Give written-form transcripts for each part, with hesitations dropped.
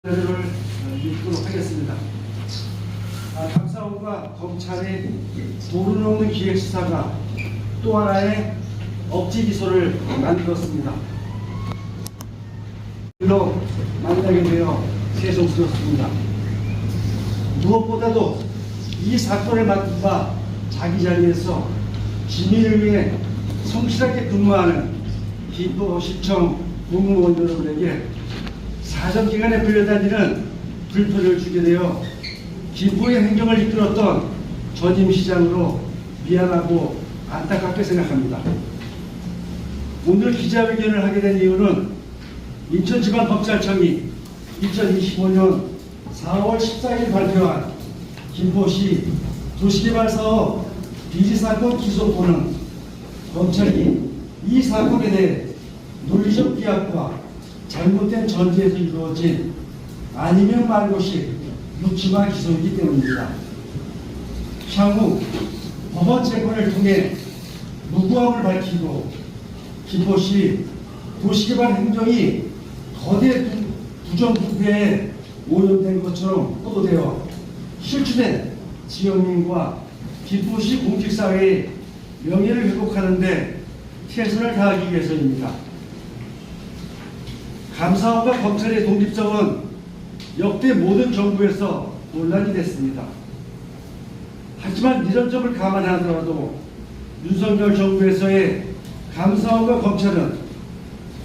를 읽도록 하겠습니다. 감사원과 검찰의 도를 없는 기획수사가 또 하나의 억지 기소를 만들었습니다. 일로 만나게 되어 죄송스럽습니다. 무엇보다도 이 사건을 맡은 바 자기 자리에서 시민을 위해 성실하게 근무하는 김포시청 공무원 여러분에게 사정기간에 불려다니는 불편을 주게 되어 김포의 행정을 이끌었던 전임 시장으로 미안하고 안타깝게 생각합니다. 오늘 기자회견을 하게 된 이유는 인천지방검찰청이 2025년 4월 14일 발표한 김포시 도시개발사업 비리사건 기소권은 검찰이 이 사건에 대해 논리적 비약과 잘못된 전제에서 이루어진 아니면 말고식 묵지마 기소이기 때문입니다. 향후 법원 재판을 통해 무고함을 밝히고 김포시 도시개발 행정이 거대 부정부패에 오염된 것처럼 보도되어 실추된 지역민과 김포시 공직사회의 명예를 회복하는 데 최선을 다하기 위해서입니다. 감사원과 검찰의 독립성은 역대 모든 정부에서 논란이 됐습니다. 하지만 이런 점을 감안하더라도 윤석열 정부에서의 감사원과 검찰은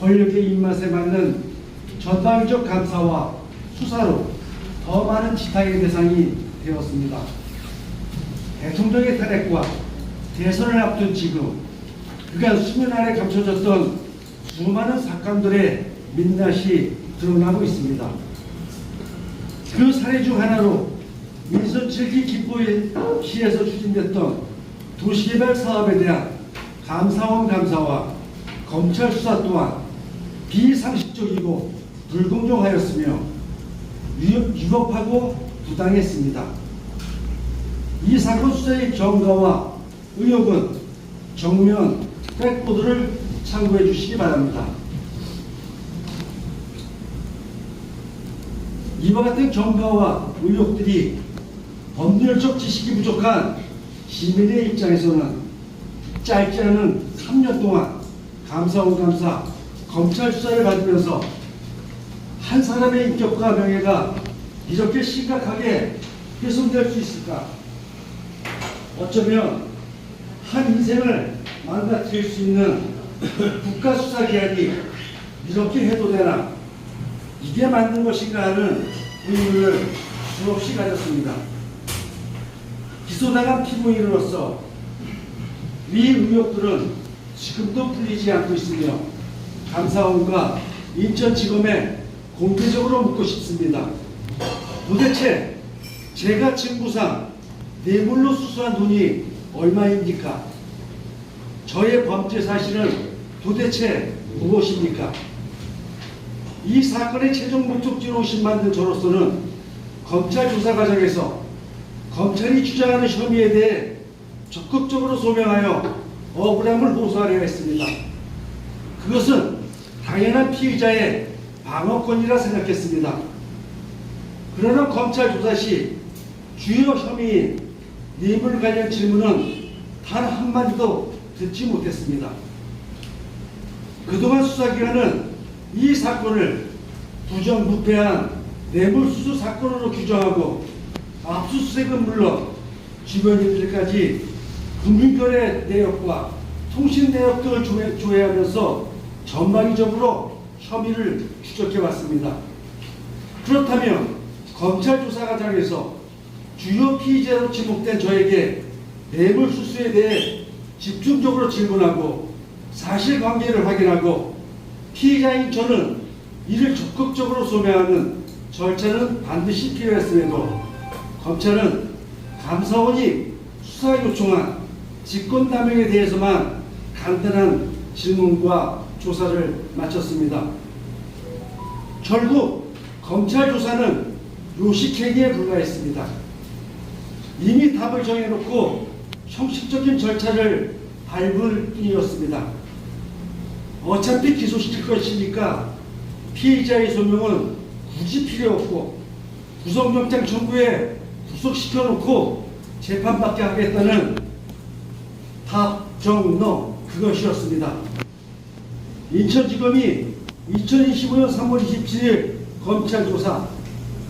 권력의 입맛에 맞는 전방위적 감사와 수사로 더 많은 지탄의 대상이 되었습니다. 대통령의 탄핵과 대선을 앞둔 지금 그간 수면 아래 감춰졌던 수많은 사건들의 민낯이 드러나고 있습니다. 그 사례 중 하나로 민선 7기 김포시에서 추진됐던 도시개발 사업에 대한 감사원 감사와 검찰 수사 또한 비상식적이고 불공정하였으며 위법하고 부당했습니다. 이 사건 수사의 경과와 의혹은 정면 백보드를 참고해 주시기 바랍니다. 이와 같은 경과와 의혹들이 법률적 지식이 부족한 시민의 입장에서는 짧지 않은 3년 동안 감사원 감사, 검찰 수사를 받으면서 한 사람의 인격과 명예가 이렇게 심각하게 훼손될 수 있을까? 어쩌면 한 인생을 망가뜨릴 수 있는 국가수사기관이 이렇게 해도 되나? 이게 맞는 것인가 하는 의문을 수없이 가졌습니다. 기소당한 피고인으로서 위 의혹들은 지금도 풀리지 않고 있으며 감사원과 인천지검에 공개적으로 묻고 싶습니다. 도대체 제가 증거상 뇌물로 수수한 돈이 얼마입니까? 저의 범죄 사실은 도대체 무엇입니까? 이 사건의 최종 목적지로 오신 만든 저로서는 검찰 조사 과정에서 검찰이 주장하는 혐의에 대해 적극적으로 소명하여 억울함을 호소하려 했습니다. 그것은 당연한 피의자의 방어권이라 생각했습니다. 그러나 검찰 조사 시 주요 혐의인 뇌물 관련 질문은 단 한마디도 듣지 못했습니다. 그동안 수사기관은 이 사건을 부정부패한 뇌물수수 사건으로 규정하고 압수수색은 물론 주변인들까지 금융거래 내역과 통신 내역 등을 조회하면서 전방위적으로 혐의를 추적해왔습니다. 그렇다면 검찰 조사 과정에서 주요 피의자로 지목된 저에게 뇌물수수에 대해 집중적으로 질문하고 사실관계를 확인하고 피의자인 저는 이를 적극적으로 소명하는 절차는 반드시 필요했음에도 검찰은 감사원이 수사 요청한 직권남용에 대해서만 간단한 질문과 조사를 마쳤습니다. 결국 검찰 조사는 요식행위에 불과했습니다. 이미 답을 정해놓고 형식적인 절차를 밟을 뿐이었습니다. 어차피 기소시킬 것이니까 피의자의 소명은 굳이 필요 없고 구속영장 청구에 구속시켜놓고 재판받게 하겠다는 답정너 그것이었습니다. 인천지검이 2025년 3월 27일 검찰 조사,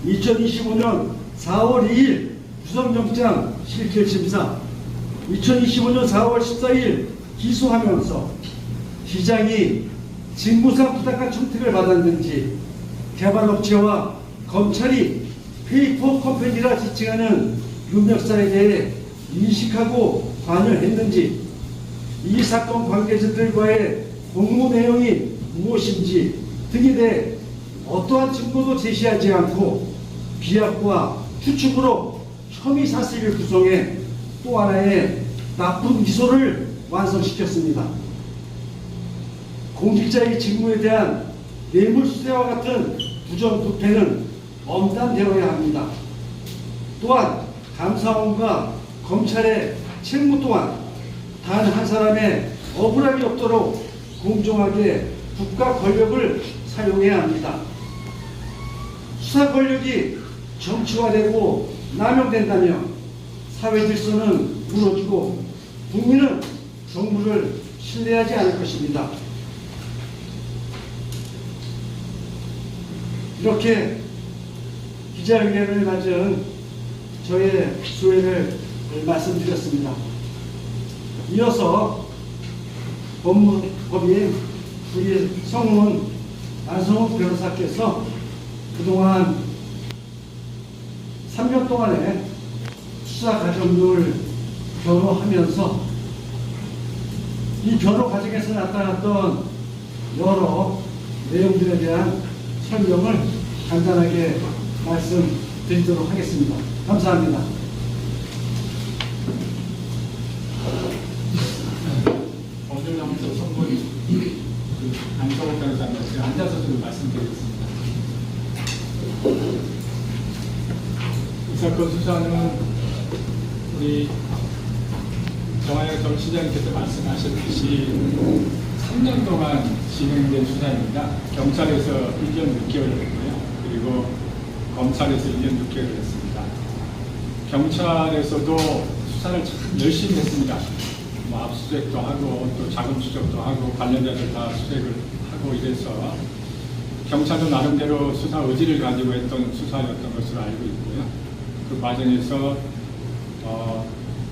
2025년 4월 2일 구속영장 실질심사, 2025년 4월 14일 기소하면서 시장이 직무상 부당한 청탁을 받았는지 개발업체와 검찰이 페이퍼 컴퍼니라 지칭하는 윤역사에 대해 인식하고 관여했는지, 이 사건 관계자들과의 공모 내용이 무엇인지 등에 대해 어떠한 증거도 제시하지 않고 비약과 추측으로 혐의 사실을 구성해 또 하나의 나쁜 기소를 완성시켰습니다. 공직자의 직무에 대한 뇌물수수와 같은 부정부패는 엄단되어야 합니다. 또한 감사원과 검찰의 책무 또한 단 한 사람의 억울함이 없도록 공정하게 국가 권력을 사용해야 합니다. 수사 권력이 정치화되고 남용된다면 사회 질서는 무너지고 국민은 정부를 신뢰하지 않을 것입니다. 이렇게 기자회견을 맞은 저의 소회를 말씀드렸습니다. 이어서 법인 우리 성문 안성욱 변호사께서 그동안 3년 동안의 수사 과정을 변호하면서 이 변호 과정에서 나타났던 여러 내용들에 대한 설명을 간단하게 말씀드리도록 하겠습니다. 감사합니다. 법률사무소 성분 안성욱 변호사님 앉아서 좀 말씀드리겠습니다. 이 사건 수사는 우리 정하영 전 시장님께서 말씀하셨듯이 3년 동안 진행된 수사입니다. 경찰에서 1년 6개월 했고요. 그리고 검찰에서 1년 6개월 했습니다. 경찰에서도 수사를 참 열심히 했습니다. 뭐 압수수색도 하고 또 자금 추적도 하고 관련자들 다 수색을 하고 이래서 경찰도 나름대로 수사 의지를 가지고 했던 수사였던 것으로 알고 있고요. 그 과정에서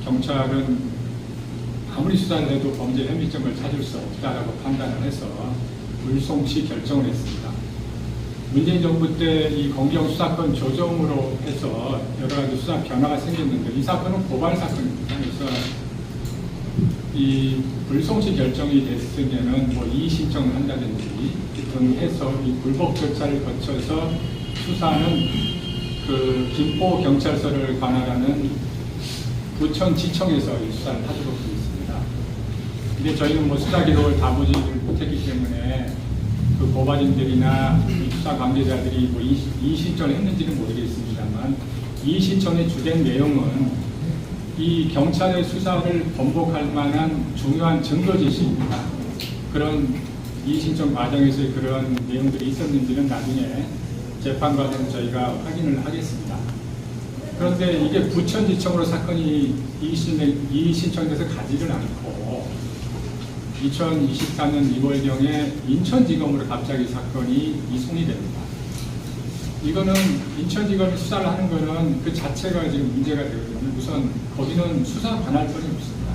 경찰은 아무리 수사를 해도 범죄 혐의점을 찾을 수 없다라고 판단을 해서 불송치 결정을 했습니다. 문재인 정부 때 이 검경수사권 조정으로 해서 여러 가지 수사 변화가 생겼는데 이 사건은 고발 사건입니다. 그래서 이 불송치 결정이 됐으면은 뭐 이의 신청을 한다든지 등 해서 이 불법 절차를 거쳐서 수사는 그 김포 경찰서를 관할하는 부천지청에서 이 수사를 하도록 되어 있습니다. 근데 저희는 뭐 수사 기록을 다 보지를 못했기 때문에 그 고발인들이나 이 수사 관계자들이 뭐 이의 신청을 했는지는 모르겠습니다만 이의 신청의 주된 내용은 이 경찰의 수사를 번복할 만한 중요한 증거 제시입니다. 그런 이의 신청 과정에서의 그런 내용들이 있었는지는 나중에 재판 과정 저희가 확인을 하겠습니다. 그런데 이게 부천지청으로 사건이 이의 신청돼서 가지를 않고 2024년 2월경에 인천지검으로 갑자기 사건이 이송이 됩니다. 이거는 인천지검이 수사를 하는 거는 그 자체가 지금 문제가 되거든요. 우선 거기는 수사 관할권이 없습니다.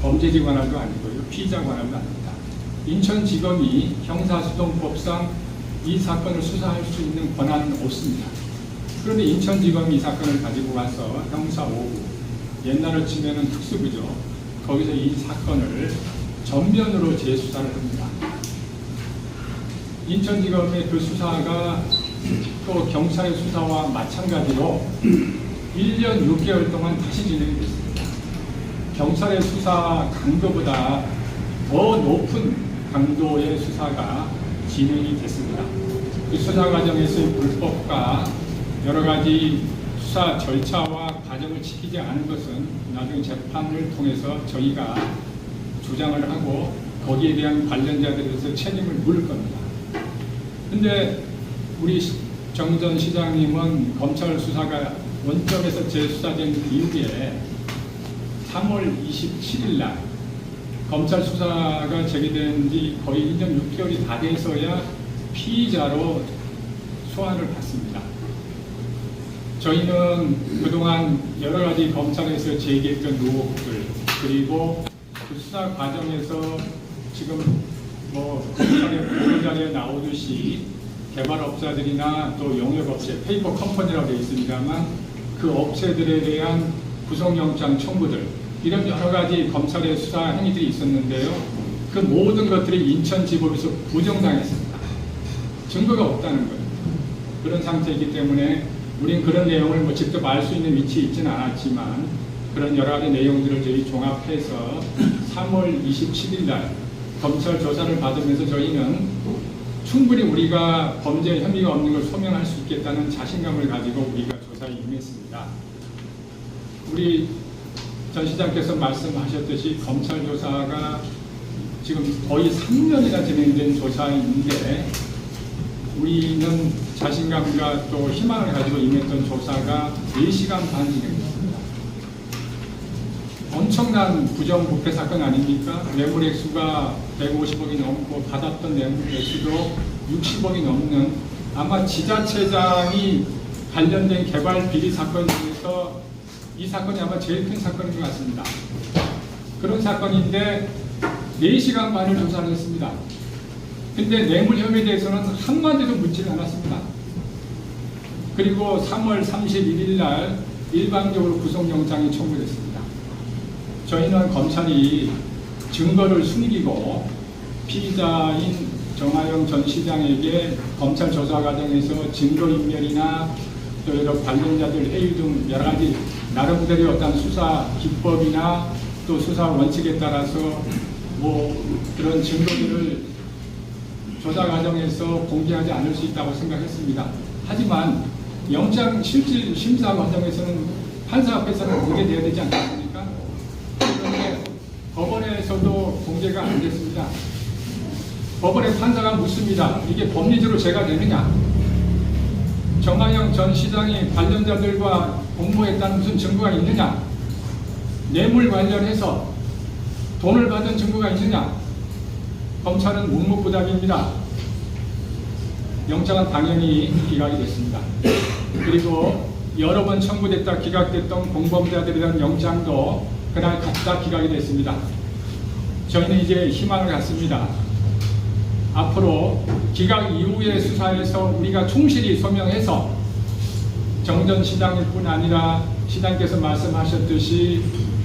범죄지 관할도 아니고요. 피의자 관할도 아닙니다. 인천지검이 형사소송법상 이 사건을 수사할 수 있는 권한은 없습니다. 그런데 인천지검이 이 사건을 가지고 가서 형사 5부, 옛날로 치면은 특수부죠. 거기서 이 사건을 전면으로 재수사를 합니다. 인천지검의 그 수사가 또 경찰의 수사와 마찬가지로 1년 6개월 동안 다시 진행이 됐습니다. 경찰의 수사 강도보다 더 높은 강도의 수사가 진행이 됐습니다. 그 수사 과정에서의 불법과 여러 가지 수사 절차와 과정을 지키지 않은 것은 나중에 재판을 통해서 저희가 주장을 하고 거기에 대한 관련자들에서 책임을 물을 겁니다. 근데 우리 정 전 시장님은 검찰 수사가 원점에서 재수사된 이후에 3월 27일 날 검찰 수사가 제기된 지 거의 1년 6개월이 다 돼서야 피의자로 소환을 받습니다. 저희는 그동안 여러 가지 검찰에서 제기했던 의혹들, 그리고 그 수사 과정에서 지금 뭐 검찰의 보도자료에 나오듯이 개발업자들이나 또 용역업체, 페이퍼 컴퍼니라고 되어 있습니다만 그 업체들에 대한 구속영장 청구들, 이런 여러 가지 검찰의 수사 행위들이 있었는데요. 그 모든 것들이 인천지법에서 부정당했습니다. 증거가 없다는 거예요. 그런 상태이기 때문에 우린 그런 내용을 뭐 직접 알 수 있는 위치에 있지는 않았지만 그런 여러 가지 내용들을 저희 종합해서 3월 27일 날 검찰 조사를 받으면서 저희는 충분히 우리가 범죄 혐의가 없는 걸 소명할 수 있겠다는 자신감을 가지고 우리가 조사에 임했습니다. 우리 전 시장께서 말씀하셨듯이 검찰 조사가 지금 거의 3년이나 진행된 조사인데 우리는 자신감과 또 희망을 가지고 임했던 조사가 4시간 반 진행됐습니다. 엄청난 부정부패 사건 아닙니까? 뇌물 액수가 150억이 넘고 받았던 뇌물 액수도 60억이 넘는, 아마 지자체장이 관련된 개발 비리 사건 중에서 이 사건이 아마 제일 큰 사건인 것 같습니다. 그런 사건인데 4시간 반을 조사를 했습니다. 근데 뇌물 혐의에 대해서는 한마디도 묻지를 않았습니다. 그리고 3월 31일 날 일방적으로 구속영장이 청구됐습니다. 저희는 검찰이 증거를 숨기고 피의자인 정하영 전 시장에게 검찰 조사 과정에서 증거인멸이나 또 여러 관련자들 해유 등 여러 가지 나름대로 어떤 수사 기법이나 또 수사 원칙에 따라서 뭐 그런 증거들을 조사 과정에서 공개하지 않을 수 있다고 생각했습니다. 하지만 영장 실질 심사 과정에서는 판사 앞에서는 공개돼야 되지 않겠습니까? 그런데 법원에서도 공개가 안 됐습니다. 법원의 판사가 묻습니다. 이게 법리적으로 죄가 되느냐? 정하영 전 시장이 관련자들과 공모했다는 무슨 증거가 있느냐? 뇌물 관련해서 돈을 받은 증거가 있느냐? 검찰은 묵묵부답입니다. 영장은 당연히 기각이 됐습니다. 그리고 여러 번 청구됐다 기각됐던 공범자들에 대한 영장도 그날 각각 기각이 됐습니다. 저희는 이제 희망을 갖습니다. 앞으로 기각 이후의 수사에서 우리가 충실히 소명해서 정 전 시장일 뿐 아니라 시장께서 말씀하셨듯이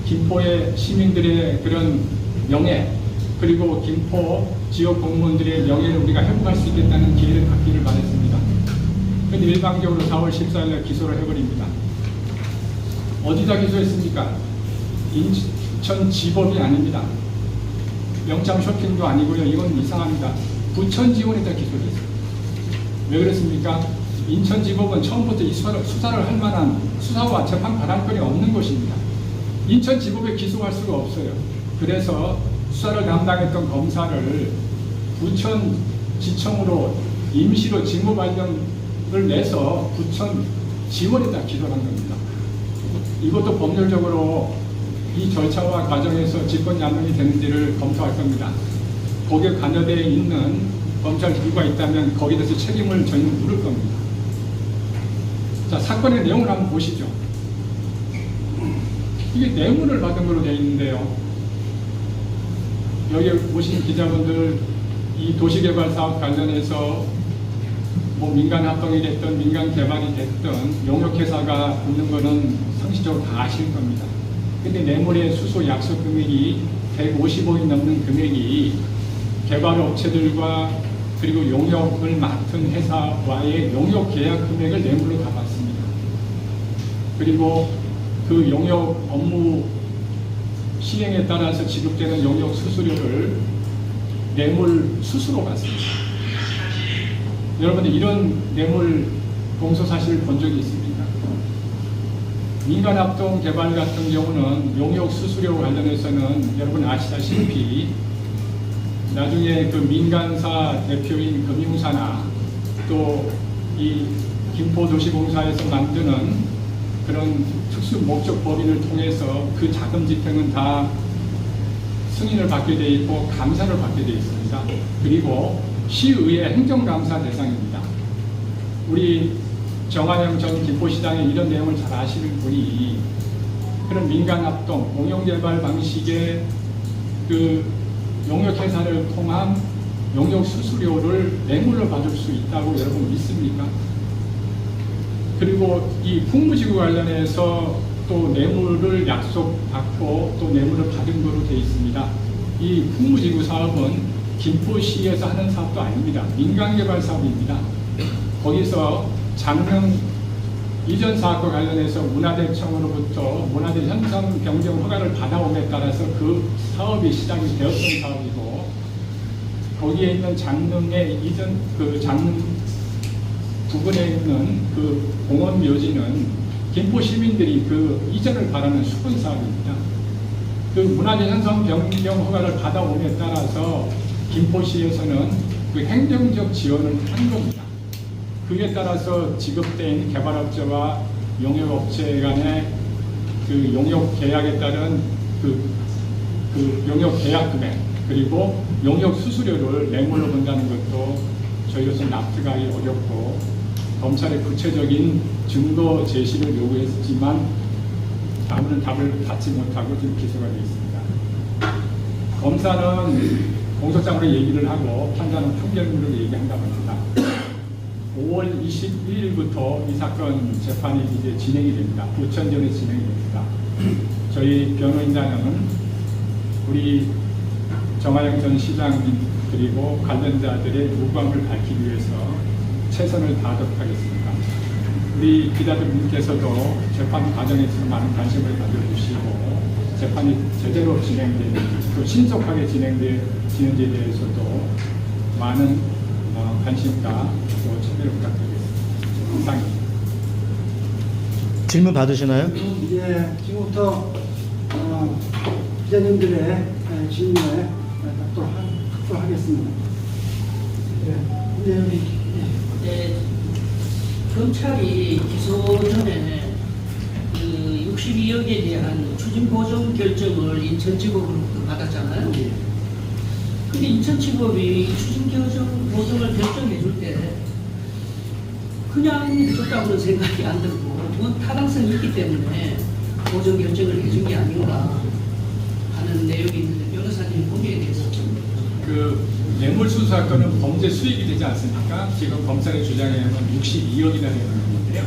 김포의 시민들의 그런 명예, 그리고 김포 지역 공무원들의 명예를 우리가 회복할 수 있겠다는 기회를 갖기를 바랬습니다. 그런데 일방적으로 4월 14일 기소를 해버립니다. 어디다 기소했습니까? 인천지법이 아닙니다. 영장 쇼핑도 아니고요. 이건 이상합니다. 부천지원에다 기소했어요. 왜 그랬습니까? 인천지법은 처음부터 이 수사를 할 만한 수사와 재판 발언권이 없는 곳입니다. 인천지법에 기소할 수가 없어요. 그래서 수사를 담당했던 검사를 부천지청으로 임시로 직무 발령을 내서 부천지원에다 기소를 한 겁니다. 이것도 법률적으로 이 절차와 과정에서 직권남용이 되는지를 검토할 겁니다. 거기에 관여되어 있는 검찰 기구가 있다면 거기에 대해서 책임을 저희는 물을 겁니다. 자, 사건의 내용을 한번 보시죠. 이게 뇌물을 받은 걸로 되어 있는데요. 여기 오신 기자분들 이 도시개발 사업 관련해서 뭐 민간 합동이 됐든 민간 개발이 됐든 용역회사가 붙는 거는 상식적으로 다 아실 겁니다. 근데 뇌물의 수수 약속 금액이 150억이 넘는 금액이 개발업체들과 그리고 용역을 맡은 회사와의 용역 계약 금액을 뇌물로 갚았습니다. 그리고 그 용역 업무 시행에 따라서 지급되는 용역 수수료를 뇌물 수수로 받습니다. 여러분들 이런 뇌물 공소 사실을 본 적이 있습니까? 민간합동 개발 같은 경우는 용역 수수료 관련해서는 여러분 아시다시피 나중에 그 민간사 대표인 금융사나 또 이 김포도시공사에서 만드는 그런 특수 목적 법인을 통해서 그 자금 집행은 다 승인을 받게 돼 있고 감사를 받게 돼 있습니다. 그리고 시의회 행정감사 대상입니다. 우리 정한영 전 김포시장의 이런 내용을 잘 아시는 분이 그런 민간합동, 공영개발 방식의 그 용역회사를 통한 용역 수수료를 뇌물로 받을 수 있다고 여러분 믿습니까? 그리고 이 풍무지구 관련해서 또 뇌물을 약속받고 또 뇌물을 받은 거로 되어 있습니다. 이 풍무지구 사업은 김포시에서 하는 사업도 아닙니다. 민간개발 사업입니다. 거기서 장릉 이전 사업과 관련해서 문화대청으로부터 문화재 현상 변경 허가를 받아옴에 따라서 그 사업이 시작이 되었던 사업이고, 거기에 있는 장릉의 이전 그 장릉 부근에 있는 그 공원 묘지는 김포 시민들이 그 이전을 바라는 수건 사업입니다. 그 문화재 현상 변경 허가를 받아옴에 따라서 김포시에서는 그 행정적 지원을 한 겁니다. 그에 따라서 지급된 개발업체와 용역업체 간의 그 용역 계약에 따른 그 용역 계약 금액, 그리고 용역 수수료를 뇌물로 본다는 것도 저희로서는 납득하기 어렵고, 검찰의 구체적인 증거 제시를 요구했지만 아무런 답을 받지 못하고 지금 기소가 되어 있습니다. 검사는 공소장으로 얘기를 하고 판사는 판결문으로 얘기한다고 합니다. 5월 21일부터 이 사건 재판이 이제 진행이 됩니다. 부천전에 진행이 됩니다. 저희 변호인단은 우리 정하영 전 시장님 그리고 관련자들의 무죄를 밝히기 위해서 최선을 다하도록 하겠습니다. 우리 기자들께서도 재판 과정에서 많은 관심을 가져주시고 재판이 제대로 진행되는지 또 신속하게 진행되는지에 대해서도 많은 관심과 또 참여를 부탁드리겠습니다. 이상입니다. 질문 받으시나요? 이제 지금부터 기자님들의 질문에 답변 하겠습니다. 네, 여기. 네, 검찰이 기소 전에 그 62억에 대한 추징보정 결정을 인천지법으로부터 받았잖아요. 근데 인천지법이 추징보정을 결정해 줄 때 그냥 줬다고는 생각이 안 들고 뭐 타당성이 있기 때문에 보정 결정을 해준 게 아닌가 하는 내용이 있는데 변호사님 거기에 대해서 좀 그 뇌물수수 사건은 범죄 수익이 되지 않습니까? 지금 검찰의 주장에 의하면 62억이나 되는 건데요.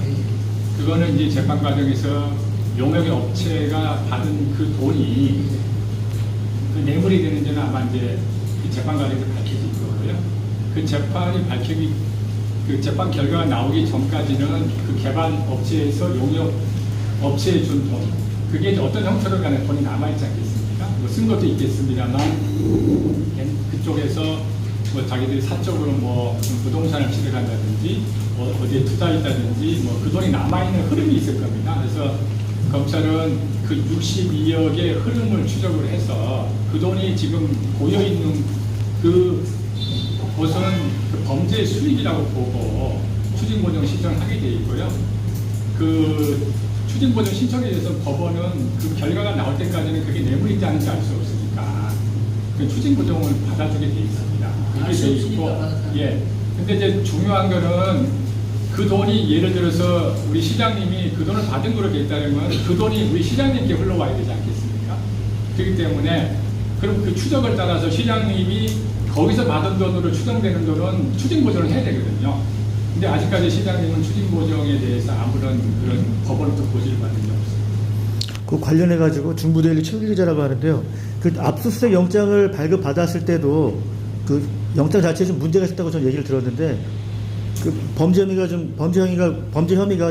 그거는 이제 재판 과정에서 용역의 업체가 받은 그 돈이 그 뇌물이 되는지는 아마 이제 그 재판 과정에서 밝혀질 거고요. 그 재판 결과가 나오기 전까지는 그 개발 업체에서 용역 업체에 준 돈, 그게 이제 어떤 형태로 간에 돈이 남아있지 않겠습니까? 뭐 쓴 것도 있겠습니다만 그쪽에서 뭐 자기들이 사적으로 뭐 부동산을 취득한다든지 뭐 어디에 투자했다든지 뭐 그 돈이 남아있는 흐름이 있을 겁니다. 그래서 검찰은 그 62억의 흐름을 추적을 해서 그 돈이 지금 고여있는 그 곳은 그 범죄 수익이라고 보고 추징보정 신청을 하게 돼 있고요. 그 추징보정 신청에 대해서 법원은 그 결과가 나올 때까지는 그게 뇌물인지 아닌지 알 수 없으니까 그 추징보정을 받아주게 돼 있습니다. 그렇게 돼 있고, 예. 근데 이제 중요한 거는 그 돈이 예를 들어서 우리 시장님이 그 돈을 받은 거로 돼 있다면 그 돈이 우리 시장님께 흘러와야 되지 않겠습니까? 그렇기 때문에 그럼 그 추적을 따라서 시장님이 거기서 받은 돈으로 추정되는 돈은 추징보정을 해야 되거든요. 근데 아직까지 시장님은 추징보정에 대해서 아무런 그런 법원부터 고지를 받은 게 없어요. 그 관련해가지고 중부대일리 최규 기자라고 하는데요. 그 압수수색 영장을 발급받았을 때도 그 영장 자체에 좀 문제가 있었다고 저는 얘기를 들었는데 그 범죄 혐의가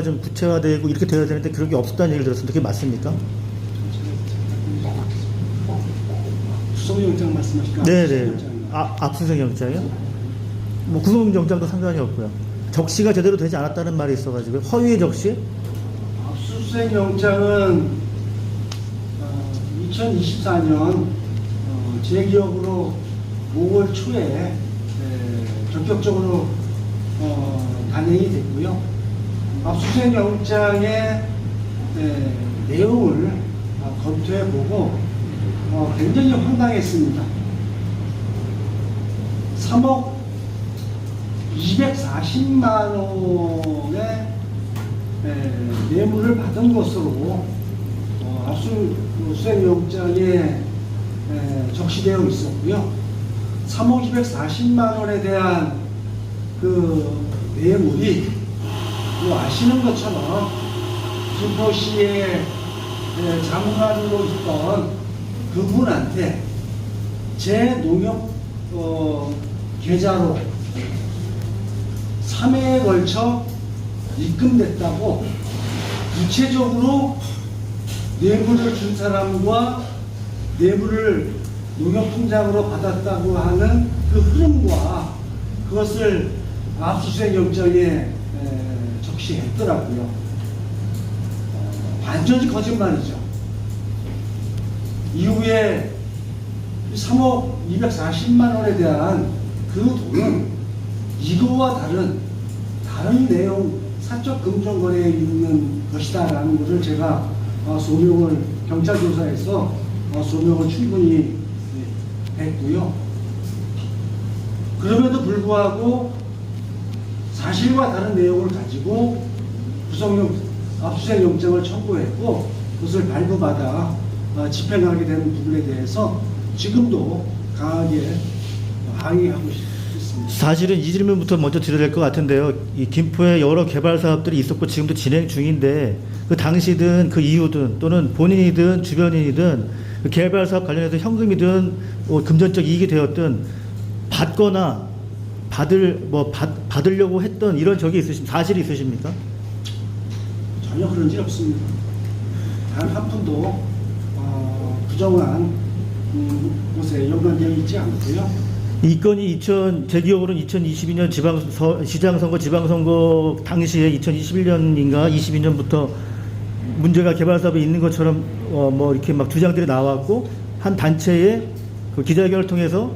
좀 구체화되고 이렇게 되어야 되는데 그런 게 없었다는 얘기를 들었습니다. 그게 맞습니까? 구속영장 말씀하실까요? 네네. 압수수색 영장이요? 뭐 구속영장도 상관이 없고요. 적시가 제대로 되지 않았다는 말이 있어가지고 허위의 적시? 압수수색 영장은 2024년 제 기억으로 5월 초에 본격적으로 단행이 됐고요. 압수수색 영장의 내용을 검토해보고 굉장히 황당했습니다. 3억 240만 원의 뇌물을 받은 것으로 압수수색 영장에 적시되어 있었고요. 3억 240만 원에 대한 그 뇌물이 아시는 것처럼 김포시의 장관으로 있던 그분한테 제 농협 계좌로 3회에 걸쳐 입금됐다고 구체적으로 뇌물을 준 사람과 뇌물을 농협통장으로 받았다고 하는 그 흐름과 그것을 압수수색 영장에 적시했더라고요. 완전히 거짓말이죠. 이후에 3억 240만 원에 대한 그 돈은 이거와 다른 내용 사적 금전 거래에 있는 것이다라는 것을 제가 소명을 경찰 조사에서 소명을 충분히 했고요. 그럼에도 불구하고 사실과 다른 내용을 가지고 압수수색 영장을 청구했고 그것을 발부받아 집행하게 된 부분에 대해서 지금도 강하게 항의하고 있습니다. 사실은 이 질문부터 먼저 드려야 될 것 같은데요. 이 김포에 여러 개발 사업들이 있었고 지금도 진행 중인데 그 당시든 그 이후든 또는 본인이든 주변인이든 그 개발 사업 관련해서 현금이든 금전적 이익이 되었든 받거나 받으려고 했던 이런 적이 사실이 있으십니까? 전혀 그런 일 없습니다. 단 한 푼도 부정한 곳에 연관되어 있지 않고요. 이 건이 제 기억으로는 2022년 시장선거 지방선거 당시에 2021년인가 22년부터 문제가 개발 사업에 있는 것처럼 이렇게 막 주장들이 나왔고 한 단체의 그 기자회견을 통해서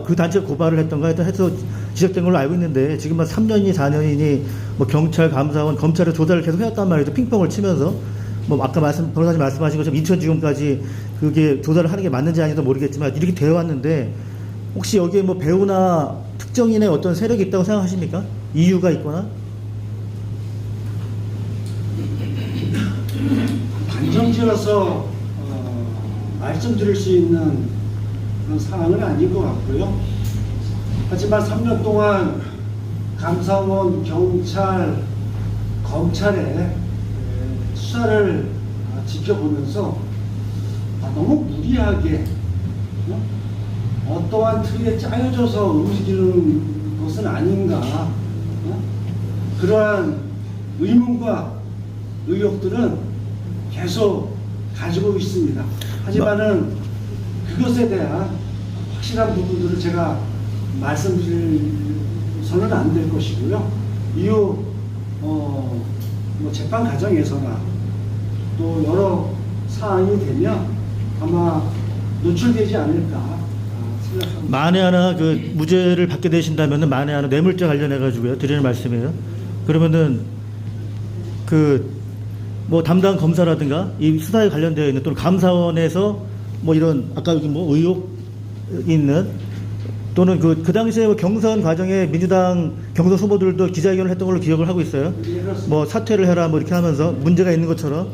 그 단체가 고발을 했던가 해서 지적된 걸로 알고 있는데 지금 한 3년이니 4년이니 경찰, 감사원, 검찰의 조사를 계속 해왔단 말이죠. 핑퐁을 치면서 아까 변호사님 말씀하신 것처럼 인천지검까지 그게 조사를 하는 게 맞는지 아닌지도 모르겠지만 이렇게 되어 왔는데 혹시 여기에 배우나 특정인의 어떤 세력이 있다고 생각하십니까? 이유가 있거나? 단정지어서 말씀드릴 수 있는 그런 상황은 아닌 것 같고요. 하지만 3년 동안 감사원, 경찰, 검찰의 수사를 지켜보면서 너무 무리하게 어떠한 틀에 짜여져서 움직이는 것은 아닌가 그러한 의문과 의혹들은 계속 가지고 있습니다. 하지만은 그것에 대한 확실한 부분들을 제가 말씀드려서는 안 될 것이고요. 이후 재판 과정에서나 또 여러 사안이 되면 아마 노출되지 않을까 생각합니다. 만에 하나 그 무죄를 받게 되신다면은 만에 하나 뇌물죄 관련해 가지고요 드리는 말씀이에요. 그러면은 담당 검사라든가 이 수사에 관련되어 있는 또는 감사원에서 이런 아까 여기 의혹 있는 또는 그 당시에 경선 과정에 민주당 경선 후보들도 기자회견을 했던 걸로 기억을 하고 있어요. 사퇴를 해라 이렇게 하면서 문제가 있는 것처럼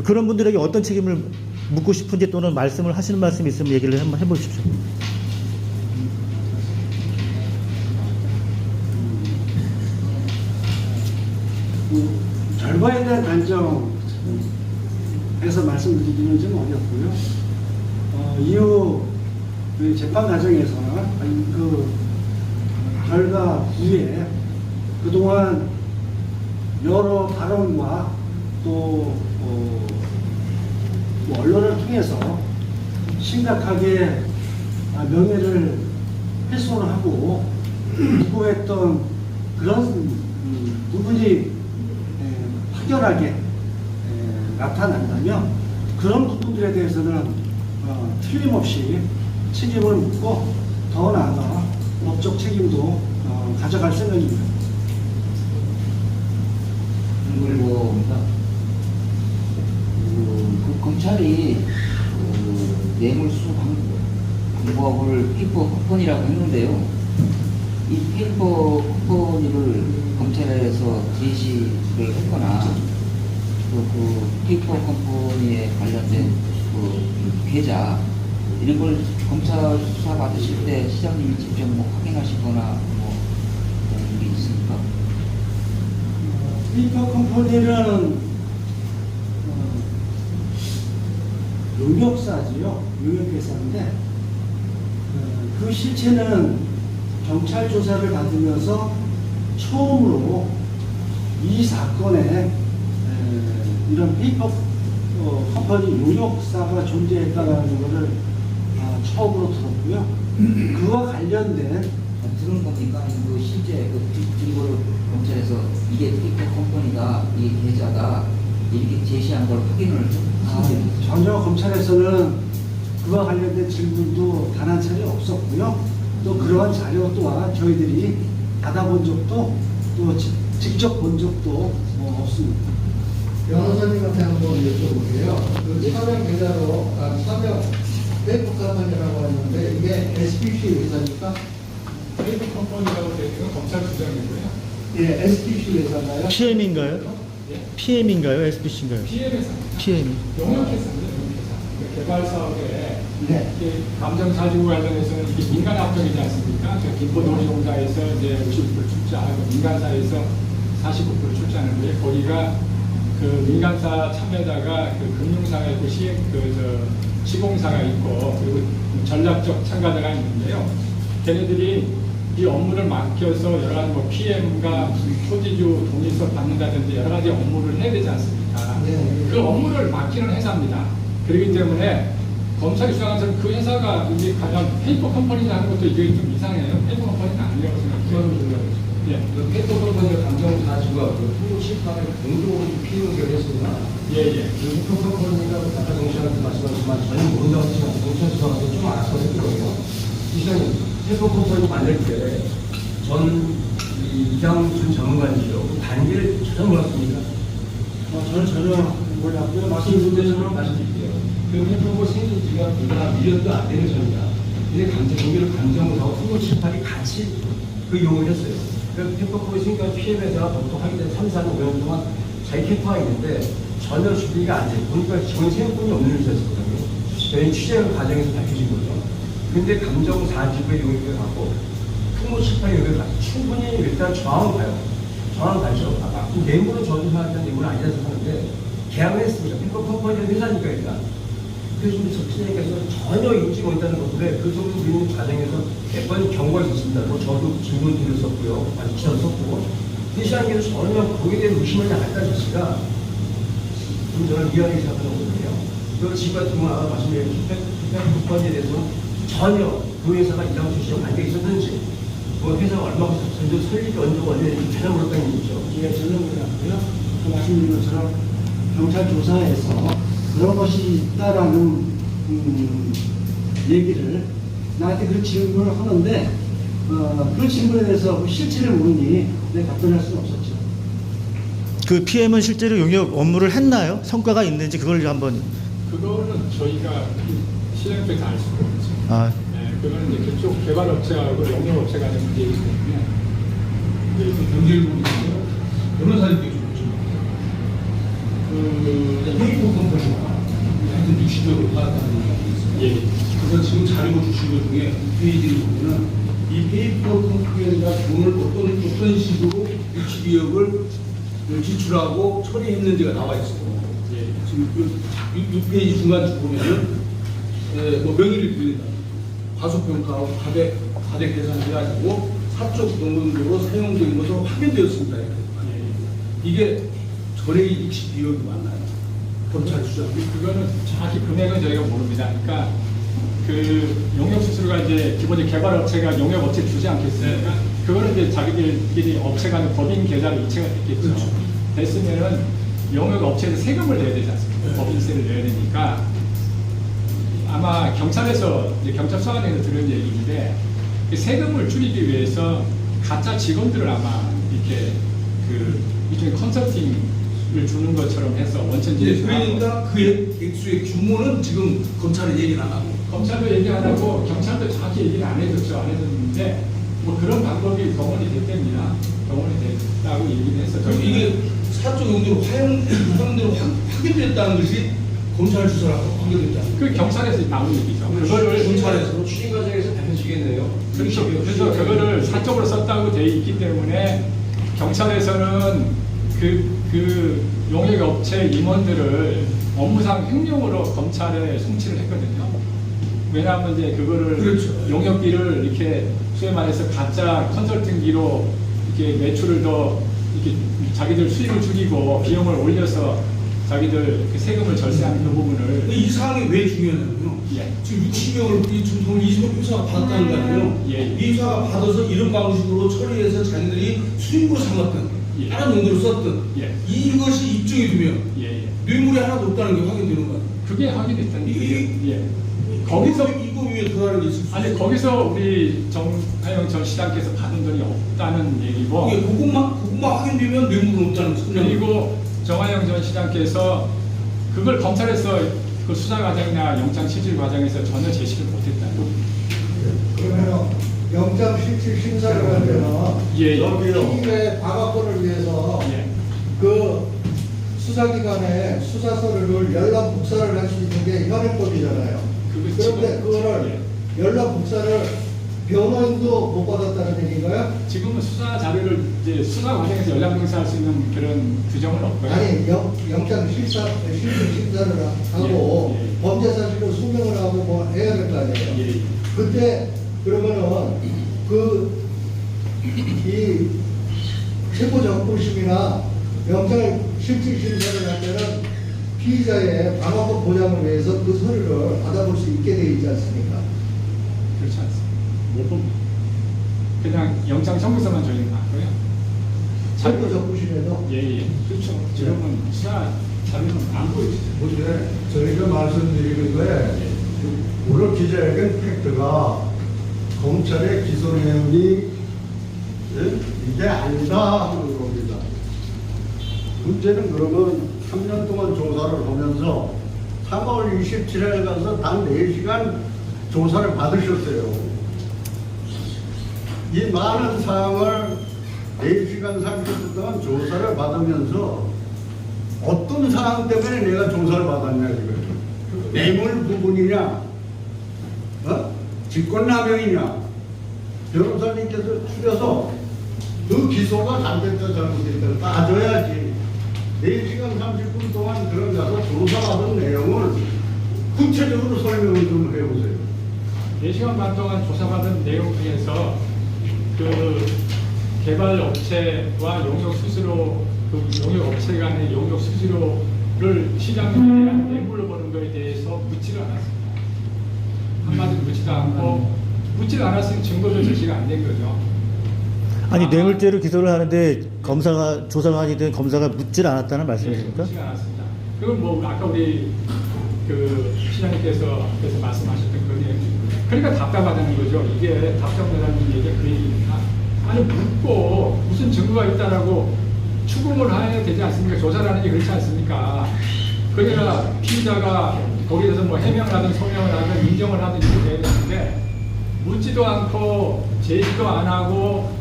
그런 분들에게 어떤 책임을 묻고 싶은지 또는 말씀을 하시는 말씀이 있으면 얘기를 한번 해보십시오. 결과에 대한 단정해서 말씀드리기는 좀 어렵고요. 이후 그 재판 과정에서나 그 결과 후에 그동안 여러 발언과 또 언론을 통해서 심각하게 명예를 훼손하고 비고했던 그런 부분이 확연하게 나타난다면 그런 부분들에 대해서는 틀림없이 책임을 묻고 더 나아가 법적 책임도 가져갈 생각입니다. 중불보입니다. 그 검찰이 뇌물수 방법을 페이퍼 컴퍼니라고 했는데요. 이 페이퍼 컴퍼니를 검찰에서 제시를 했거나 그 페이퍼 컴퍼니에 관련된 그 계좌 이런 걸 검찰 수사 받으실 때 시장님이 직접 뭐 확인하시거나 뭐 그런 게 있습니까? 페이퍼 컴퍼니는 용역사지요. 용역회사인데 그 실체는 경찰 조사를 받으면서 처음으로 이 사건에 이런 페이퍼 컴퍼니 용역사가 존재했다는 것을 처음으로 들었고요. 그와 관련된 들은 겁니까? 그 실제 그 그리고 검찰에서 이게 페이퍼 컴퍼니가 이 계좌다 이렇게 제시한 걸 확인을 전혀 검찰에서는 그와 관련된 질문도 단 한 차례 없었고요. 또 그러한 자료 또한 저희들이 받아본 적도 또 직접 본 적도 없습니다. 변호사님한테 한번 여쭤볼게요. 그 차명 계좌로 차명 페이퍼 컴퍼니라고 했는데 이게 SPC 회사니까? 페이퍼 컴퍼니라고 되어 있는 건 검찰 주장이고요. 예, SPC 회사가요? PM인가요? 예? PM인가요? SPC인가요? PM에서입니다. PM. 용역회사입니다. 용역회사. 개발 사업에 네. 감정사지구 관련해서는 이게 민간 합병이지 않습니까? 김포도시공사에서 이제 50% 출자하고 민간사에서 49% 출자하는데 거기가 그 민간사 참여자가 그 금융사가 있고 시공사가 있고 그리고 전략적 참가자가 있는데요. 걔네들이 이 업무를 맡겨서 여러 가지 뭐 PM과 무슨 토지주 동의서 받는다든지 여러 가지 업무를 해야 되지 않습니까? 네. 그 업무를 맡기는 회사입니다. 그렇기 때문에 검찰이 수사관처럼 그 회사가 이게 과연 페이퍼 컴퍼니냐 하는 것도 이게 좀 이상해요. 페이퍼 컴퍼니는 아니라고 생각해요. 예. 그 페이퍼 컴퍼니와 감정사주가 그 통로 심판을 공동으로 피의를 했습니다. 예. 그 페이퍼 컴퍼니가 아까 정시장한테 말씀하셨지만 전혀 모른다고 하시면 경찰 수사관도 좀 알아서 했거든요. 이시장님, 페이퍼 컴퍼니 만들 때 이장 전 전문가이시죠. 단계를 전혀 몰랐습니다. 저는 전혀 몰랐고요. 말씀드린 것처럼 말씀드릴게요. 그 페이퍼가 생긴 지가 얼마나 1년도 안 되는 전이다. 근데 거기를 감정사하고 통로 심판이 같이 그 용어를 했어요. 그 페이퍼코이 생겨 PM에다가 보통 하게 된 3, 4, 5년 동안 자기 캠프가 있는데 전혀 준비가 안 돼. 보니까 직원 생각분이 없는 회사였거든요. 저희 취재 과정에서 밝혀진 거죠. 근데 감정사직의 용역을 갖고 통로 심판의 용역을 갖고 충분히 일단 저항을 봐요. 저항을 가죠. 뇌물은 저도 생각하는 뇌물은 아니라서 하는데 계약을 했습니다. 페이퍼 컴퍼니는 회사니까 일단. 그래서 우리 석진님께서 전혀 인지 못하는 것들에 그 소문 듣는 과정에서 몇 번 경고가 있었습니다. 뭐 저도 질문 드렸었고요. 아니 기사도 썼고. 그 시장에서 전혀 거기에 대한 의심을 안 가졌으니까 좀 저는 미안하게 생각하는 거거든요. 그리고 지금 같은 경우는 아까 말씀드린 컴퍼니에 대해서는 전혀 그 회사가 이장 출시와 관계가 있었는지 그 회사가 얼마나 전혀 설립이 언제 원래는지 전혀 모르겠다는 얘기죠. 예, 전혀 몰랐고요. 그 말씀드린 것처럼 경찰 조사에서 그런 것이 있다라는 얘기를 나한테 그런 질문을 하는데 그 질문에 대해서 실체를 모르니 내가 답변할 수는 없었죠. 그 PM은 실제로 용역 업무를 했나요? 성과가 있는지 그걸 한번. 그거는 저희가 실행 쪽에서 알 수가 없죠. 아, 네, 그거는 이제 그쪽 개발업체하고 용역업체가 된 문제이기 때문에 문제를 보니까요. 변호사님께 좀 그 페이퍼 컴퍼니가 하여튼 60억을 받았다는 얘기가 있어요. 예. 그래서 지금 자료를 주신 것 중에 페이지를 보면은 이 페이퍼 컴퍼니가 돈을 어떤 식으로 62억을 지출하고 처리했는지가 나와 있어요. 예. 지금 6페이지 중간쯤 보면은 뭐 명의를 빌린다. 과소평가하고 과대 계산해가지고 사적 노동으로 사용된 것으로 확인되었습니다. 이게 전액이 62억이 맞나요? 검찰 수사. 그거는 정확히 금액은 저희가 모릅니다. 그러니까 그 용역 수수료가 이제 기본적으로 개발업체가 용역업체 주지 않겠습니까? 그거는 이제 자기들끼리 업체 간의 법인 계좌로 이체가 됐겠죠. 그렇죠. 됐으면은 용역업체에서 세금을 내야 되지 않습니까? 법인세를 내야 되니까 아마 경찰에서 이제 경찰 수사관에서 들은 얘기인데 그 세금을 줄이기 위해서 가짜 직원들을 아마 이렇게 그 일종의 컨설팅 주는 것처럼 해서 원천지에 그러니까 그 액수의 규모는 지금 검찰은 얘기는 안 하고. 검찰도 얘기 안 하고 경찰도 정확히 얘기를 안 해줬죠. 안 해줬는데 뭐 그런 방법이 동원이 됐답니다. 동원이 됐다고 얘기를 했어. 그럼 이게 사적 용도로 화용대로 확인됐다는 것이 검찰 수사라고 확인됐다는 그 경찰에서 나온 얘기죠. 그거를 검찰에서 추진 과정에서 밝혀지겠네요. 그래서 그거를 사적으로 썼다고 돼 있기 때문에 경찰에서는 그 용역 업체 임원들을 업무상 횡령으로 검찰에 송치를 했거든요. 왜냐하면 이제 그거를 그렇죠. 용역비를 이렇게 소위 말해서 가짜 컨설팅비로 이렇게 매출을 더 이렇게 자기들 수익을 줄이고 비용을 올려서 자기들 그 세금을 절세하는 그 부분을 근데 이 사항이 왜 중요하냐면요. 예. 지금 60명을 지금 돈을 20억 회사가 받았다는 거 아니에요? 예. 이 회사가 받아서 이런 방식으로 처리해서 자기들이 수익으로 삼았든 예. 다른 용도로 썼든 예. 이것이 입증이 되면 예, 예. 뇌물이 하나도 없다는 게 확인되는 거 아니에요? 그게 확인됐다는 이- 거예요. 예. 거기서 이거 위에 더 다른 게 있을 수 아니 있어요. 거기서 우리 정하영 전 시장께서 받은 돈이 없다는 얘기고 이게 그것만 확인되면 뇌물은 없다는 거죠. 그리고 정하영 전 시장께서 그걸 검찰에서 그 수사 과정이나 영장 실질 과정에서 전혀 제시를 못했다는 그러면 영장 실질 심사를 할 때는 예, 예. 피의자의 방어권을 위해서 예. 그 수사기관에 수사 서류를 연락 복사를 할 수 있는 게 현행법이잖아요. 그거 그런데 지금- 그거를 연락 복사를 변호인도 못 받았다는 얘기인가요? 지금은 수사 자료를 이제 수사 과정에서 연락 공사할 수 있는 그런 규정은 없고요. 아니 영장 실질 심사를 하고 예, 예. 범죄 사실을 소명을 하고 뭐 해야 될 거 아니에요. 예, 예. 그때 그러면은 이 최고 정부심이나 영장 실질 심사를 할 때는 피의자의 방어권 보장을 위해서 그 서류를 받아볼 수 있게 되어 있지 않습니까? 그렇지 않습니다. 못 봅니다. 그냥 영장 청구서만 저희는 받고요. 최고 정부심에도 예, 예. 그렇죠. 지금은 수사 자료는 안 보이죠. 근데 저희가 말씀드리는 거에 오늘 기자회견 팩트가 검찰의 기소 내용이 이게 아니다 하는 겁니다. 문제는 그러면 3년 동안 조사를 하면서 3월 27일 가서 단 4시간 조사를 받으셨어요. 이 많은 사항을 4시간 30분 동안 조사를 받으면서 어떤 사항 때문에 내가 조사를 받았냐 이거예요. 뇌물 부분이냐, 직권남용이냐. 변호사님께서 추려서 그 기소가 잘됐다 잘못됐다 따져야지. 4시간 30분 동안 들어가서 조사받은 내용을 구체적으로 설명을 좀 해보세요. 4시간 반 동안 조사받은 내용 중에서 그 개발 업체와 용역 수수료, 그 용역 업체 간의 용역 수수료를 시장에 대한 뇌물로 보는 것에 대해서 묻지를 않았습니다. 한마디로 묻지도 않고 묻지를 않았으니 증거도 제시가 안 된 거죠. 아니 뇌물죄로 기소를 하는데 검사가 조사관이 된 검사가 묻질 않았다는 말씀이십니까? 묻지가 않았습니다. 그건 뭐 아까 우리 그 시장님께서 말씀하셨던 그 내용입니다. 그러니까 답답하다는 거죠. 이게 답답하다는 얘기가 그 얘기입니다. 아니 묻고 무슨 증거가 있다라고 추궁을 해야 되지 않습니까? 조사를 하는 게 그렇지 않습니까? 그러니까 피의자가 거기에서 뭐 해명을 하든 소명을 하든 인정을 하든 이렇게 돼야 되는데 묻지도 않고 제시도 안 하고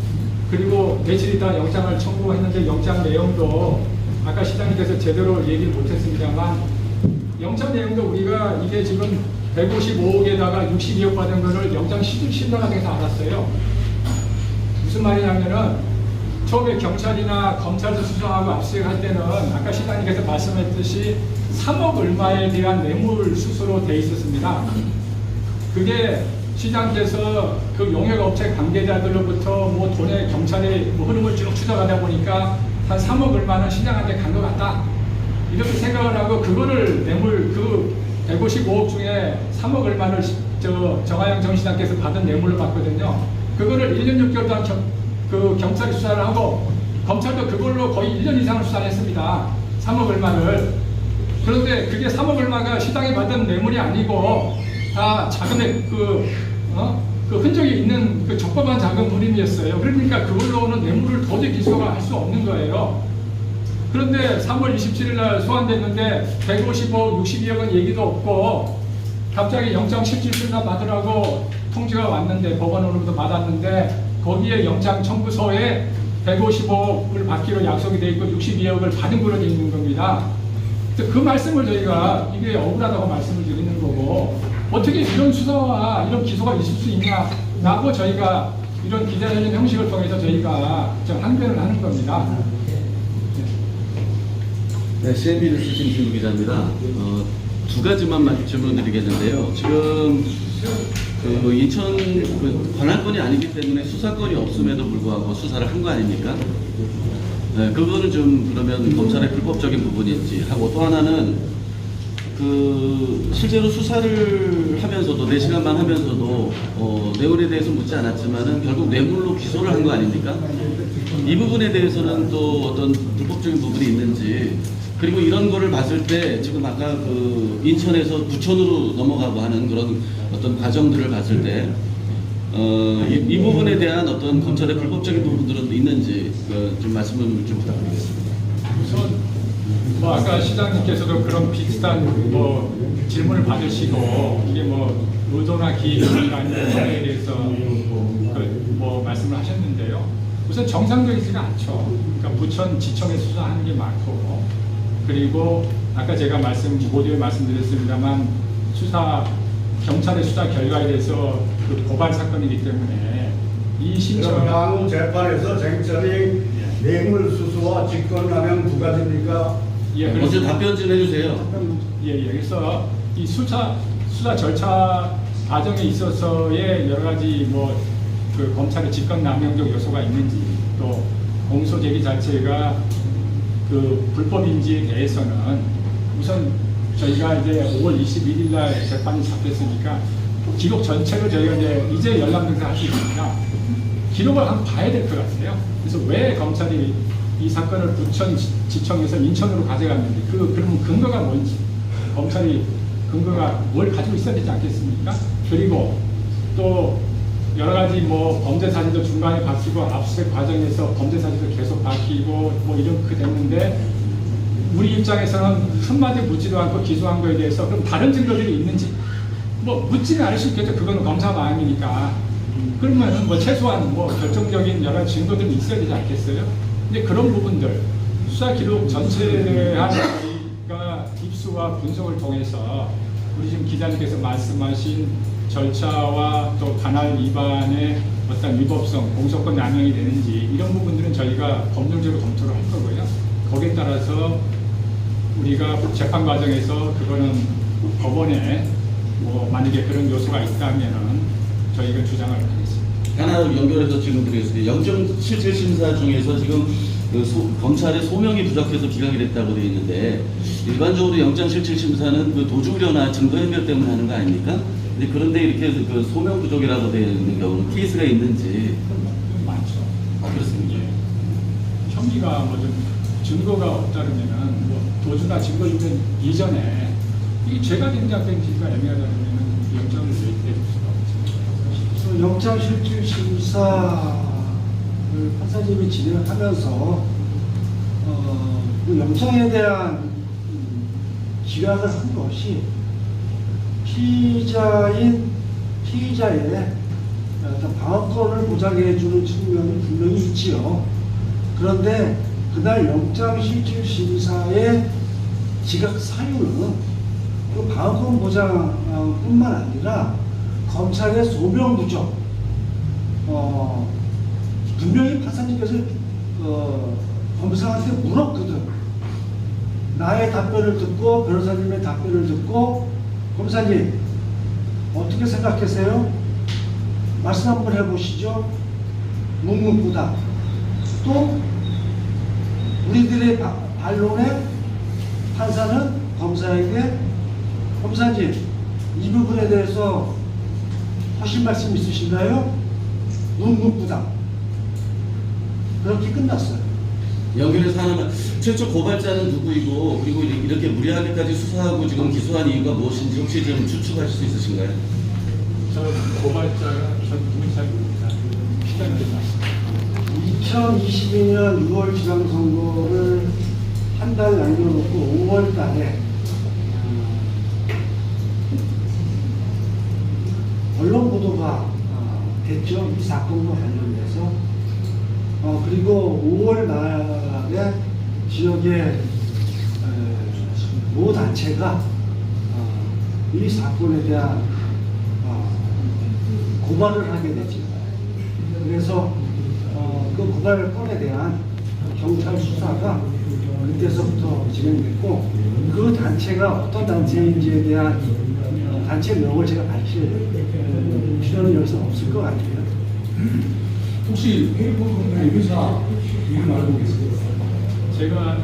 그리고 며칠 있다 영장을 청구했는데 영장 내용도 아까 시장님께서 제대로 얘기를 못했습니다만 영장 내용도 우리가 이게 지금 155억에다가 62억 받은 거를 영장 심사과정에서 알았어요. 무슨 말이냐면은 처음에 경찰이나 검찰에서 수사하고 압수수색할 때는 아까 시장님께서 말씀했듯이 3억 얼마에 대한 뇌물 수수로 돼 있었습니다. 그게 시장께서 그 용역업체 관계자들로부터 뭐 돈의 경찰의 뭐 흐름을 쭉 추적하다 보니까 한 3억 얼마는 시장한테 간 것 같다. 이렇게 생각을 하고 그거를 뇌물 그 155억 중에 3억 얼마를 정하영 정 시장께서 받은 뇌물로 받거든요. 그거를 1년 6개월 동안 그 경찰이 수사를 하고 검찰도 그걸로 거의 1년 이상을 수사를 했습니다. 3억 얼마를. 그런데 그게 3억 얼마가 시장이 받은 뇌물이 아니고 다 자금의 그 흔적이 있는 그 적법한 자금 흐름이었어요. 그러니까 그걸로는 뇌물을 도저히 기소가 할 수 없는 거예요. 그런데 3월 27일 날 소환됐는데 150억, 62억은 얘기도 없고 갑자기 영장 실질심사 받으라고 통지가 왔는데 법원으로부터 받았는데 거기에 영장 청구서에 150억을 받기로 약속이 돼 있고 62억을 받은 걸로 돼 있는 겁니다. 그 말씀을 저희가 이게 억울하다고 말씀을 드리는 거고 어떻게 이런 수사와 이런 기소가 있을 수 있냐라고 저희가 이런 기자회견 형식을 통해서 저희가 항변을 하는 겁니다. 네, CNB 뉴스 김신구 기자입니다. 두 가지만 질문드리겠는데요. 지금 그 인천 관할권이 아니기 때문에 수사권이 없음에도 불구하고 수사를 한 거 아닙니까? 네, 그거는 좀 그러면 검찰의 불법적인 부분인지 하고 또 하나는 그 실제로 수사를 하면서도 4시간만 하면서도 뇌물에 대해서 묻지 않았지만은 결국 뇌물로 기소를 한 거 아닙니까? 이 부분에 대해서는 또 어떤 불법적인 부분이 있는지 그리고 이런 거를 봤을 때 지금 아까 그 인천에서 부천으로 넘어가고 하는 그런 어떤 과정들을 봤을 때 이 부분에 대한 어떤 검찰의 불법적인 부분들은 있는지 좀 말씀을 좀 부탁드리겠습니다. 우선 뭐 아까 시장님께서도 그런 비슷한 뭐 질문을 받으시고 이게 뭐 의도나 기획이 아닌 거에 대해서 뭐 말씀을 하셨는데요. 우선 정상적이지가 않죠. 그러니까 부천 지청에 수사하는 게 많고 그리고 아까 제가 모두에 말씀드렸습니다만 경찰의 수사 결과에 대해서 그 고발 사건이기 때문에 이 신청 향후 재판에서 쟁점이 뇌물 수수와 직권남용 두 가지입니까? 예, 먼저 답변 좀 해주세요. 예, 그래서 이 수사 절차 과정에 있어서의 여러 가지 뭐 그 검찰의 직권남용적 요소가 있는지 또 공소 제기 자체가 그 불법인지에 대해서는 우선 저희가 이제 5월 21일 날 재판이 잡혔으니까 기록 전체를 저희가 이제 열람 등사할 수 있으니까 기록을 한번 봐야 될 것 같아요. 그래서 왜 검찰이 이 사건을 부천 지청에서 인천으로 가져갔는지 그러면 근거가 뭔지 검찰이 근거가 뭘 가지고 있어야 되지 않겠습니까? 그리고 또 여러 가지 뭐 범죄 사실도 중간에 바뀌고 압수수색 과정에서 범죄 사실도 계속 바뀌고 뭐 이렇게 됐는데 우리 입장에서는 한마디 묻지도 않고 기소한 거에 대해서 그럼 다른 증거들이 있는지 뭐 묻지는 않을 수 있겠죠. 그거는 검사 마음이니까. 그러면 뭐 최소한 뭐 결정적인 여러 증거들이 있어야 되지 않겠어요? 근데 그런 부분들 수사 기록 전체에 대한 저희가 입수와 분석을 통해서 우리 지금 기자님께서 말씀하신 절차와 또 관할 위반의 어떤 위법성, 공소권 남용이 되는지 이런 부분들은 저희가 법률적으로 검토를 할 거고요. 거기에 따라서 우리가 재판 과정에서 그거는 법원에 뭐 만약에 그런 요소가 있다면은 저희가 주장을 하겠습니다. 하나 연결해서 질문드리겠습니다. 영장실질심사 중에서 지금 검찰의 소명이 부족해서 기각이 됐다고 되어 있는데 일반적으로 영장실질심사는 그 도주우려나 증거인멸 때문에 하는 거 아닙니까? 근데 그런데 이렇게 그 소명 부족이라고 되어 있는 경우는 케이스가 있는지 많죠. 그렇습니다. 혐의가 뭐 좀 증거가 없다면은 뭐 도주나 증거인멸 이전에 이게 죄가 된지가 애매하다면은 영장을 내릴 수가 없죠. 영장실질심사를 판사님이 진행을 하면서 그 영장에 대한 기각을 한 것이 피의자의 어떤 방어권을 보장해주는 측면이 분명히 있지요. 그런데 그날 영장실질심사의 지각 사유는 그 방어권 보장뿐만 아니라 검찰의 소명 부족, 분명히 판사님께서 검사한테 물었거든. 나의 답변을 듣고 변호사님의 답변을 듣고 검사님 어떻게 생각하세요? 말씀 한번 해보시죠. 묵묵부답. 또 우리들의 반론에 판사는 검사에게 검사님 이 부분에 대해서 하실 말씀 있으신가요? 묵묵부답. 그렇게 끝났어요. 연결해서 하나만 최초 고발자는 누구이고 그리고 이렇게 무리하게까지 수사하고 지금 기소한 이유가 무엇인지 혹시 좀 추측하실 수 있으신가요? 저 고발자가 누군지 잘 모릅니다. 시장님 말씀. 2022년 6월 지방선거를 한 달 남겨놓고 5월 달에 언론 보도가 됐죠. 이 사건과 관련돼서. 그리고 5월 말에 지역의 모 단체가 이 사건에 대한 고발을 하게 되죠. 그래서 그 고발 건에 대한 경찰 수사가 그때서부터 진행됐고, 그 단체가 어떤 단체인지에 대한 단체명을 제가 밝힐 필요는 여기서 없을 것 같아요. 혹시 페이퍼 회사 이름 알고 계세요? 제가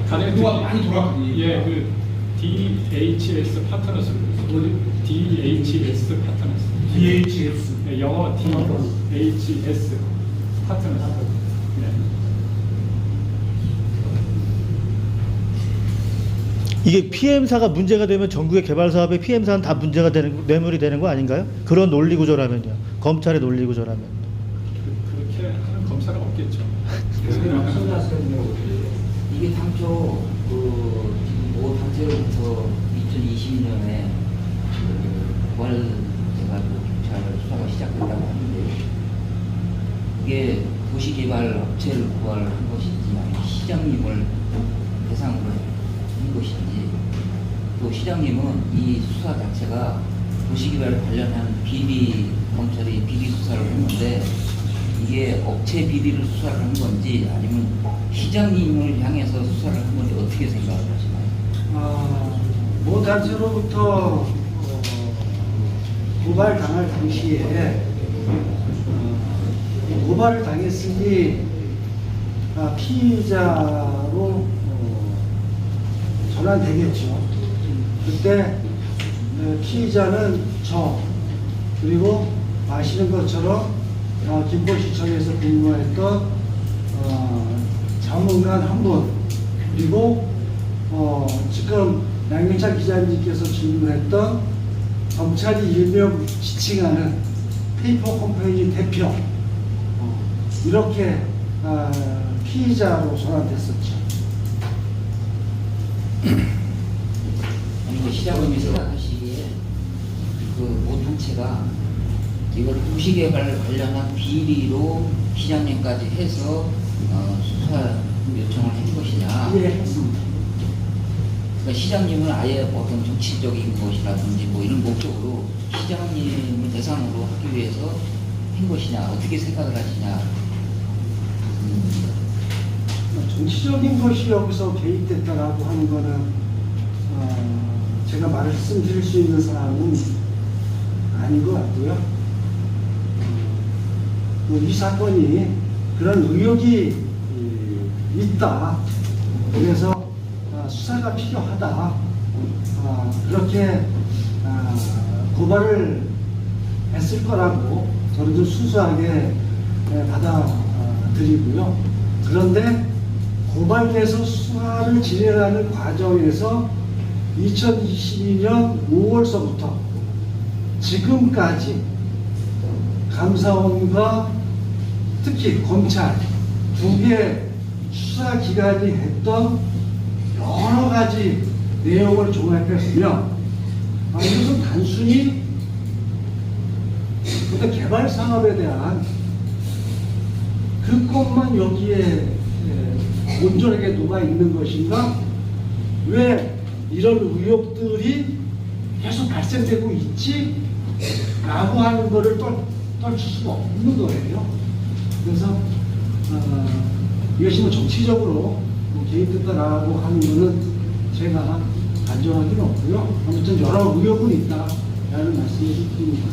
가장 누가 많이 돌아가니? 예, 그 DHS 파트너스. DHS 파트너스. DHS. 네, 영어 DHS 파트너스. 네. 이게 PM사가 문제가 되면 전국의 개발 사업의 PM사는 다 문제가 되는, 뇌물이 되는 거 아닌가요? 그런 논리 구조라면요. 검찰의 논리 구조라면. 그렇게 하는 검사가 없겠죠. 이게 당초 지금 모 단체로부터 2022년에 고발제가 경찰 수사가 시작됐다고 하는데, 이게 도시개발 업체를 고발한 것인지 아니면 시장님을 대상으로 한 것인지, 또 시장님은 이 수사 자체가 도시개발 관련한 비리, 검찰이 비리 수사를 했는데 이게 업체 비리를 수사를 한 건지 아니면 시장님을 향해서 수사를 한 건지 어떻게 생각을 하시나요? 모 단체로부터 고발 당할 당시에 고발을 당했으니 피의자로 전환되겠죠. 그때 피의자는 저, 그리고 아시는 것처럼 김포시청에서 근무했던 자문관 한 분, 그리고 지금 양윤찬 기자님께서 질문했던 검찰이 일명 지칭하는 페이퍼 컴퍼니 대표, 이렇게 피의자로 전환됐었죠. 아니, 시장님이 생각하시기에 모 단체가 이걸 도시개발 관련한 비리로 시장님까지 해서 수사 요청을 한 것이냐? 예, 했습니다. 그러니까 시장님은 아예 어떤 정치적인 것이라든지 뭐 이런 목적으로 시장님을 대상으로 하기 위해서 한 것이냐? 어떻게 생각을 하시냐? 정치적인 것이 여기서 개입됐다라고 하는 거는 제가 말씀드릴 수 있는 사항은 아닌 것 같고요. 이 사건이 그런 의혹이 있다, 그래서 수사가 필요하다, 그렇게 고발을 했을 거라고 저는 좀 순수하게 받아들이고요. 그런데 고발돼서 수사를 진행하는 과정에서 2022년 5월서부터 지금까지 감사원과 특히 검찰 두 개 수사기관이 했던 여러 가지 내용을 종합해보면 이것은 단순히 어떤 개발 산업에 대한 그 것만 여기에 온전하게 녹아 있는 것인가? 왜 이런 의혹들이 계속 발생되고 있지? 라고 하는 것을 떨칠 수가 없는 거예요. 그래서 이것이 뭐 정치적으로 개입됐다라고 하는 것은 제가 단정하기는 없고요. 아무튼 여러 의혹은 있다라는 말씀을 드립니다.